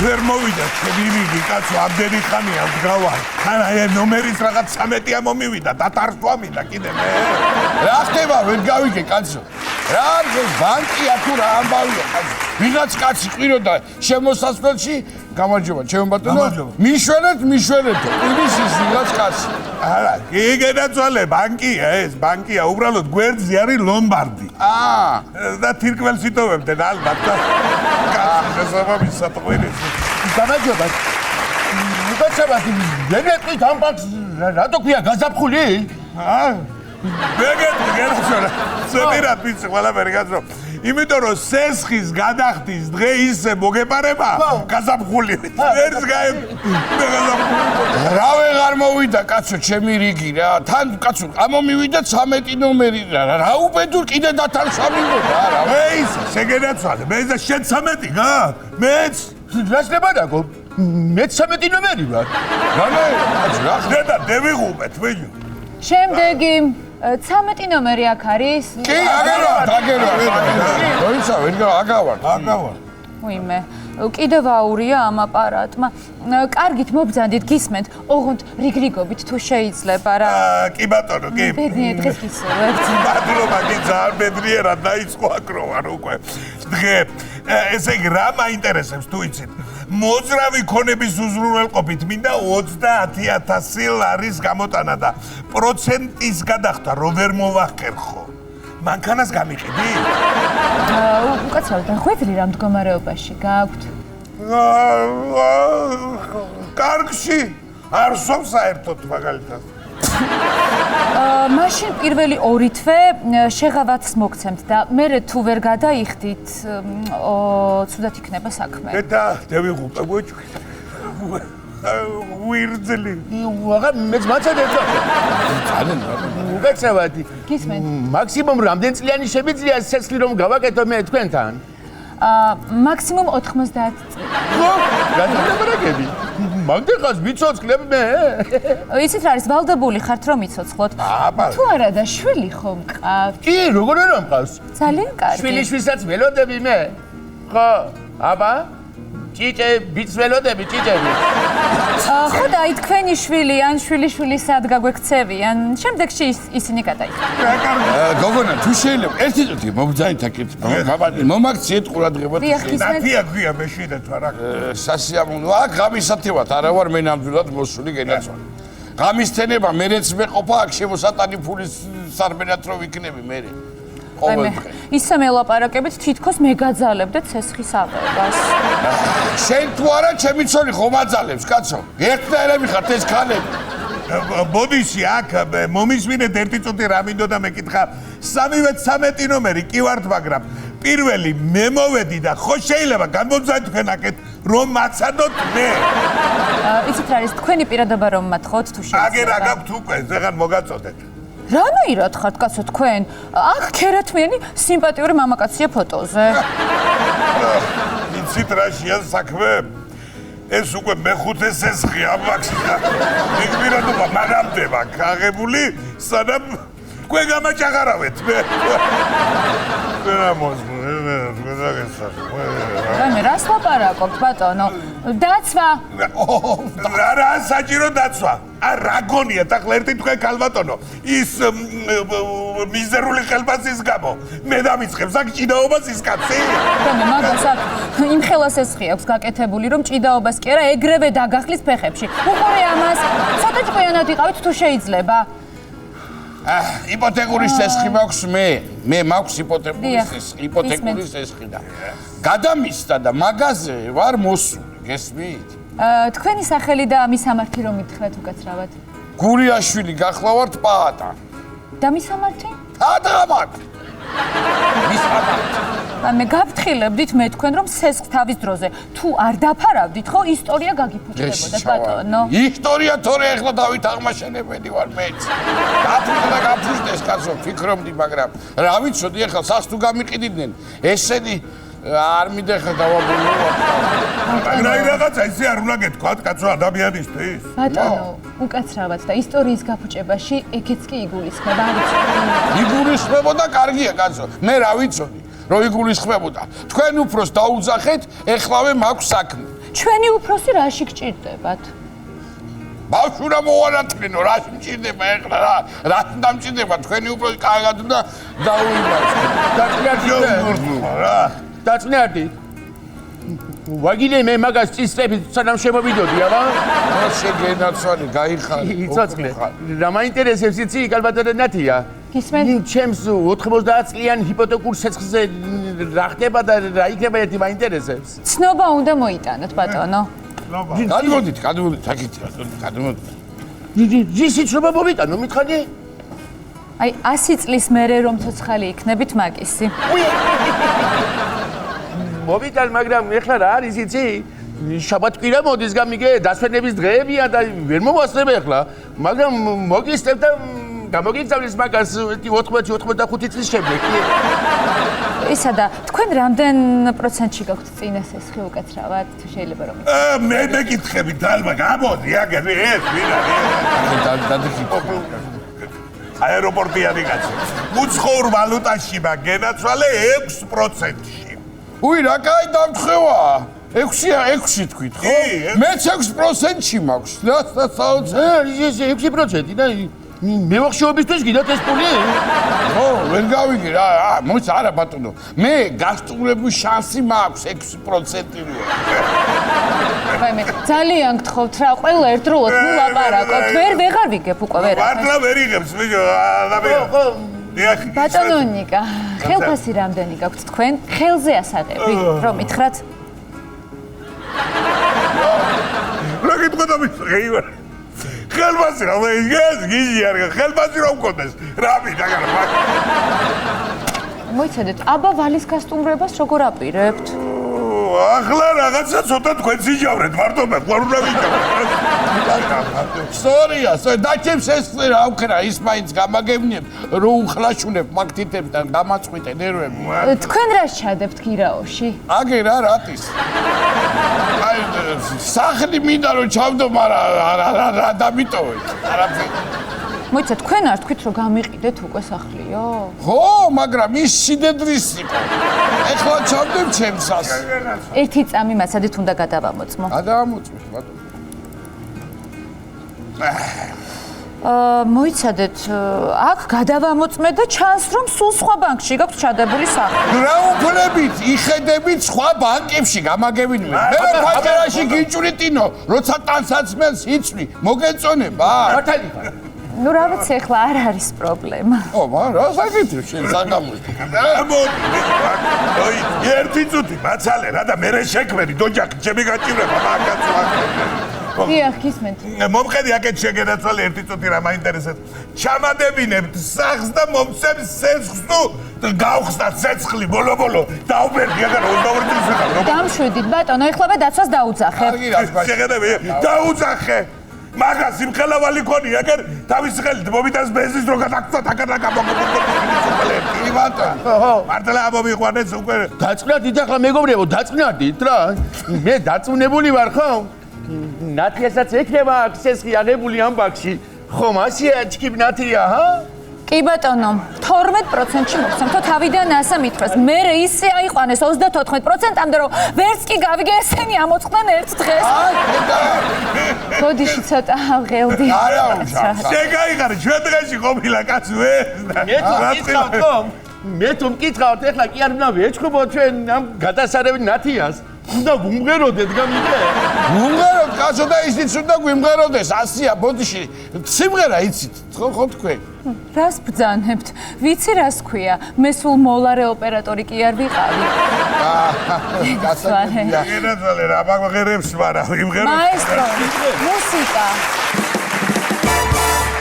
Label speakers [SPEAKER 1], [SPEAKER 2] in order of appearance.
[SPEAKER 1] ვერ მოვიდა ჩემი კაცო ამდენი ხანია მდგავარ ხან აი ნომერის რაღაც 13-ია მომივიდა დათარსვა მინდა კიდე მე
[SPEAKER 2] რა ხდება ვერ გავიგე კაცო რა არის ბანკია თუ რა ამბავია კაცო ვიღაც კაცი ყიროდა შემოსასვლელში გამარჯობა ჩემო ბატონო მიშველეთ ის ვიღაც კაცი
[SPEAKER 1] არა გიგენაცვალე ბანკია ეს ბანკია უბრალოდ გვერდზე არის ლომბარდი და თირკველს იტოვებდნენ ალბათ კაცი შესაბამის სათხოველი
[SPEAKER 2] გამარჯობა უკაცრავად ვეგეტყვით ამ ბანკს რატო ქვია გაზაფხული
[SPEAKER 1] ვეგეტყვი გერაცვალე ზედირად ვიცი ყველაფერი კაცო იმიტომ რომ სესხის გადახდის დღე ისე მოგეპარება გაზაფხული ერთს გაებ მე გაზაფხული
[SPEAKER 2] რა ვეღარ მოვიდა კაცო ჩემი რიგი რა თან კაცო ამომივიდა 13 ნომერი რა უბედურ კიდე დათარსვა მინდოდა რა
[SPEAKER 1] მე ის შეგენაცვალე მე და შენ 13 გაკ მეც
[SPEAKER 2] რა შეიძლება დაგო მე 13 ნომერი ვარ
[SPEAKER 1] რა ხდება დევიღუპეთ ვეჯო
[SPEAKER 3] შემდეგი 13 ნომერი აქ არის.
[SPEAKER 2] კი, აგავარ.
[SPEAKER 3] უიმე, კიდევ აურია ამ აპარატმა. კარგით მობძანდით გისმენთ, ოღონდ რიგრიგობით თუ შეიძლება რა.
[SPEAKER 1] კი ბატონო, კი.
[SPEAKER 3] ბედნიერ დღეს გისურვებთ.
[SPEAKER 1] მადლობა, კი ძალიან ბედნიერად დაიწყო აკროვარ უკვე. დღე ესე იგი რა მაინტერესებს თუ იცით? მოძრავი ქონების უზრუნველყოფით მინდა 30,000 ლარის გამოტანა და პროცენტის გადახდა რო ვერ მოვახერხო. მანქანას გამიყიდი?
[SPEAKER 3] უკაცრავად დახვედრი რა მდგომარეობაში გაქვთ?
[SPEAKER 1] კარგში არსობს საერთოდ მაგალითად.
[SPEAKER 3] მაშინ პირველი 2 თვე შეღავათს მოგცემთ და მერე თუ ვერ გადაიხდით, ცუდად იქნება საქმე.
[SPEAKER 1] და დევიღუპე მოჭვით. ვირძლი.
[SPEAKER 2] აღა მეც მაცადეთ. უკაცრავად.
[SPEAKER 3] გისმენთ?
[SPEAKER 2] მაქსიმუმ რამდენი წლიანი შემიძლია სესხლი რომ გავაკეთო მე თქვენთან?
[SPEAKER 3] მაქსიმუმ 90 წელი.
[SPEAKER 2] რა დაბრაგები? მაგდეხას ვიცოცხლებ მე?
[SPEAKER 3] იცით რა არის, ვალდებული ხართ რომ იცოცხლოთ. თუ არა და შვილი ხომ მყავთ?
[SPEAKER 2] კი, როგორ არ მყავს?
[SPEAKER 3] ძალიან კარგი.
[SPEAKER 2] შვილიშვილსაც ველოდები მე? ხო, აბა? ჭიჭე, ბიჭს ველოდები, ჭიჭები.
[SPEAKER 3] ხო და აი თქვენი შვილი ან შვილიშვილი სად გაგვექცევიან, შემდეგში ისინი გადაიხადენ.
[SPEAKER 2] გოგონა, თუ შეიძლება ერთი წუთი მომბძანით აქეთ. მომაქციეთ ყურადღებად.
[SPEAKER 1] ნათია გვია მეშვიდეთ ვარ აქ.
[SPEAKER 2] სასიამოვნო, აქ ღამისათევად არა ვარ მე ნამდვილად მოსული გენაცვალე. ღამისთენება მერეც მეყოფა აქ შემოსატანი ფულის სარბენად რო ვიქნები მე.
[SPEAKER 3] ისე მელაპარაკებით თითქოს მეგაძალებდე ცესხის აღებას.
[SPEAKER 2] შენ თუ არა ჩემი ცოლი ხომ აძალებს კაცო? ერთნაირები ხართ ეს ქალები.
[SPEAKER 1] ბოდიში აქ მომისმინეთ ერთი წუთი რა მინდოდა მეკითხა. სამივე 13 ნომერი კი ვართ, მაგრამ პირველი მე მოვედი და ხო შეიძლება გამომძანეთ თქვენ აქეთ რომ მაცადოთ მე.
[SPEAKER 3] იცით რა არის თქვენი პირადობა რომ მათხოვთ თუ შეიძლება.
[SPEAKER 1] აგერ აგაქვთ უკვე, ზეღარ მოგაწოდეთ.
[SPEAKER 3] რანაირად ხართ კაცო თქვენ? აქ ქერათმიანი სიმპათიური მამაკაცია ფოტოზე.
[SPEAKER 1] იცით რა შეა საქმე? ეს უკვე მეხუთე სესხია მაქსი. მიგმირადობა მანამდე მაქვს აღებული, სანამ თქვენ გამაჭაღარავეთ მე.
[SPEAKER 3] მე რას ლაპარაკობთ ბატონო? დაცვა.
[SPEAKER 1] რა საჭირო დაცვა? რა გონიათ ახლა ერთი თქვენ ქალბატონო ის მიზერული ხელფასის გამო მე დამიწყებს აქ ჭიდაობას ის კაცი?
[SPEAKER 3] მე მაგას აქ იმ ხელას ესხი აქვს გაკეთებული რომ ჭიდაობას კი არა ეგრევე დაგახლის ფეხებში. უყურე ამას. ცოტა ჭკვიანად ვიყავით თუ შეიძლება.
[SPEAKER 2] იპოთეკური სესხი მაქვს მე მაქვს იპოთეკური სესხი და გადამისდა და მაგაზე ვარ მოსული გესმით?
[SPEAKER 3] თქვენი სახელი და მისამართი რომ მითხრათ უკაცრავად.
[SPEAKER 2] გურიაშვილი გახლავართ პაატა.
[SPEAKER 3] და მისამართი?
[SPEAKER 2] ადამად. მისამართი.
[SPEAKER 3] მე გავფრთხილებდით მე თქვენ რომ სესხ თავის დროზე თუ არ დაფარავდით ხო ისტორია გაგიფუჭდებოდა ბატონო.
[SPEAKER 2] ისტორია თორე ახლა დავით აღმაშენებელი ვარ მეც. გაფრთხილდა გაფრთხილდეს კაცო ფიქრობდი მაგრამ რა ვიცოდი ახლა სას თუ გამიყიდნენ ესენი არ მიდეხა დავაბულო.
[SPEAKER 1] რაღაცა ისე არ უნდა გეთქვათ კაცო ადამიანისთვის.
[SPEAKER 3] ბატონო, უკაცრავად და ისტორიის გაფუჭებაში ეგეც კი იგულისხმება.
[SPEAKER 2] იგულისხმებოდა კარგია კაცო. მე რა ვიცოდი, რომ იგულისხმებოდა. თქვენ უფროს დაუძახეთ, ეხლავე მაქვს საქმე.
[SPEAKER 3] ჩვენი უფროსი რაში გჭირდებათ?
[SPEAKER 2] ბავშვურა მოვანათლინო, რაში მჭირდება ეხლა რა დამჭირდება თქვენი უფროსი კარგად და დაუიმას.
[SPEAKER 4] დაწნიარდი. ვაგინე მე მაგას წისწრებით სანამ შემოვიდოდი, აბა?
[SPEAKER 2] შეგენაცვალე, გაიხარე.
[SPEAKER 4] იცოცხლე. რა მაინტერესებს იცი, კალბატონო ნათია?
[SPEAKER 3] გისმენთ?
[SPEAKER 4] ჩემს 90 წლიან ჰიპოთეკურ ცეცხლზე რა ხდება და რა იქნება ერთი მაინტერესებს.
[SPEAKER 3] ცნობა უნდა მოიტანოთ, ბატონო.
[SPEAKER 2] გადმოდით, საკითხი, გადმოდით.
[SPEAKER 4] ისი ცნობა მოვიტანო, მითხარი?
[SPEAKER 3] აი 100 წლის მერე რომ ცოცხალი იქნებით მაგისი.
[SPEAKER 4] მოვიტან, მაგრამ ეხლა რა არის იცი? შაბათკვირა მოდის გამიგე, დასვენების დღეებია და ვერ მოვასწრებ ეხლა, მაგრამ მოგისწრებ და გამოგიგზავნის მაგას 80-85 წლის შემდეგ.
[SPEAKER 3] ისა და თქვენ რამდენ პროცენტში გაქვთ წინასესხი უკაცრავად, თუ შეიძლება რომ
[SPEAKER 1] მე მეკითხები თალმა, გამოდი, აგერ ეს ვინ არის? აეროპორტიანი კაცი. უცხოურ ვალუტაში მაგენაცვალე 6%-ში.
[SPEAKER 2] უი, რა კაი დამთხევა? 6 თქვით, ხო? მეც 6%-ში მაქვს. რა
[SPEAKER 4] ეს 6% და მე ვახშობისთვის გიდათ ეს პული?
[SPEAKER 2] ხო, ვერ გავიგე რა, მოიცა არა ბატონო. მე გასტუმრების შანსი მაქვს 6%-ი.
[SPEAKER 3] მე ძალიან გთხოვთ რა, ყველა ერთდროულად ნუ ლაპარაკობთ. ვეღარ ვიგებ უკვე ვერ.
[SPEAKER 1] მართლა ვერ იღებს, ბიჭო,
[SPEAKER 4] ხო.
[SPEAKER 3] ბატონო ნიკა, ხელფასი რამდენი გაქვთ თქვენ? ხელზე ასაღები, რომ მითხრათ?
[SPEAKER 1] რა გიტყვა და მისღეივა. ხელფასი რა ეს გიჟი არ ხელფასი რა მქონდეს რა მიდაგარ
[SPEAKER 3] მოიცადეთ აბა ვალის გასტუმრებას როგორ აპირებთ
[SPEAKER 1] ახლა რაღაცა ცოტა თქვენ სიჯავრეთ მარტო მე ხარ უნდა ვიჯავრო
[SPEAKER 2] სორია დაჩემს ეს რა ვქრა ის მაინც გამაგებნიებ რო უხლაშუნებ მაგთითებს და დამაწყვიტე ნერვები
[SPEAKER 3] თქვენ რა ჩადებთ გირაოში
[SPEAKER 2] აგე რა რატის აი სახლი მინდა რომ ჩავდო მაგრამ რა დამიტოვეთ არაფერი
[SPEAKER 3] მოიცა თქვენ არ თქვით რომ გამიყიდეთ უკვე სახლიო?
[SPEAKER 2] ხო, მაგრამ ის სიდედრის იყო. ეხლა ჩავდებ ჩემსას.
[SPEAKER 3] ერთი წამი მასადით უნდა გადავამოწმო.
[SPEAKER 2] გადავამოწმეთ, ბატონო.
[SPEAKER 3] მოიცადეთ, აქ გადავამოწმე და ჩანს რომ სულ სხვა ბანკში გაქვთ ჩადებული სახლი.
[SPEAKER 2] რა უფლებით იხედებით სხვა ბანკებში გამაგებინებთ. მე ფატერაში გიჭვრიტინო, როცა ტანსაცმელს იცვი, მოგეწონება?
[SPEAKER 4] მართალი ხარ.
[SPEAKER 3] ნუ რა ვიცი ახლა არ არის პრობლემა.
[SPEAKER 2] ო, მაგრამ რა საკითხი შენ საგამოს.
[SPEAKER 1] ოი, ერთი წუთი მაცალე რა და მე შექმენი დოჯაკი ჩემი გაჭირება მაგაც ვაკეთებ.
[SPEAKER 3] დიახ, გისმენთ.
[SPEAKER 1] მომხედი აქეთ შეგენაცვალე ერთი წუთი რა მაინტერესებს. ჩამადებინებთ სახს და მომცემ სესხს თუ გავხსნათ ცეცხლი ბოლო-ბოლო. დაუბერდი აგარ 22 წუთი ხარ.
[SPEAKER 3] დამშვიდით ბატონო, ეხლავე დაცვას დაუძახებ.
[SPEAKER 2] კარგი რა თქვა.
[SPEAKER 1] შეგედები დაუძახე. მაგას იმხელავალი ქონია, აგერ თავის ხელით მომიტანს ბენზინს რო გადაგწოთ, აგერ და
[SPEAKER 2] კი ბატონო.
[SPEAKER 1] მართლა ამომიყვანეს უკვე.
[SPEAKER 4] დაწნადით ახლა მეგობრებო, დაწნადით რა. მე დაწუნებული ვარ ხო? ნათიასაც ექნება აქ სესხი აღებული ამ ბაქში. ხომ ასია ჩქიბ ნათია, ჰა?
[SPEAKER 3] კი ბატონო, 12%-ში მოგცემთო თავიდან ასა მითხრას. მე ისე აიყვანეს 34%-ამდე რომ ვერც კი გავიგე ესენი ამოწყდნენ ერთ დღეს. გოდიში ცოტა აღელდი.
[SPEAKER 2] არა უშავ.
[SPEAKER 1] შეგაიღარე ჩვენ დღეში ყოფილა კაცო ეს.
[SPEAKER 4] მე თუ მკითხავთ ეხლა კი არ უნდა ვეჩხუბო ჩვენ ამ გადასარევი ნათიას. უნდა ვუმღეროდეთ გამიგე?
[SPEAKER 2] ვუმღეროთ კაცო და ისიც უნდა გვიმღეროდეს 100-ია ბოდიში. სიმღერა იცით ხო თქვენ?
[SPEAKER 3] რას ბრძანებთ? ვიცი რას ქვია? მე სულ მოლარე ოპერატორი კი არ ვიყავი.
[SPEAKER 2] გასაგებია.
[SPEAKER 1] ენაცვალე რა მაგღერებს ვარა, იმღერო.
[SPEAKER 3] მაესტრო, მუსიკა.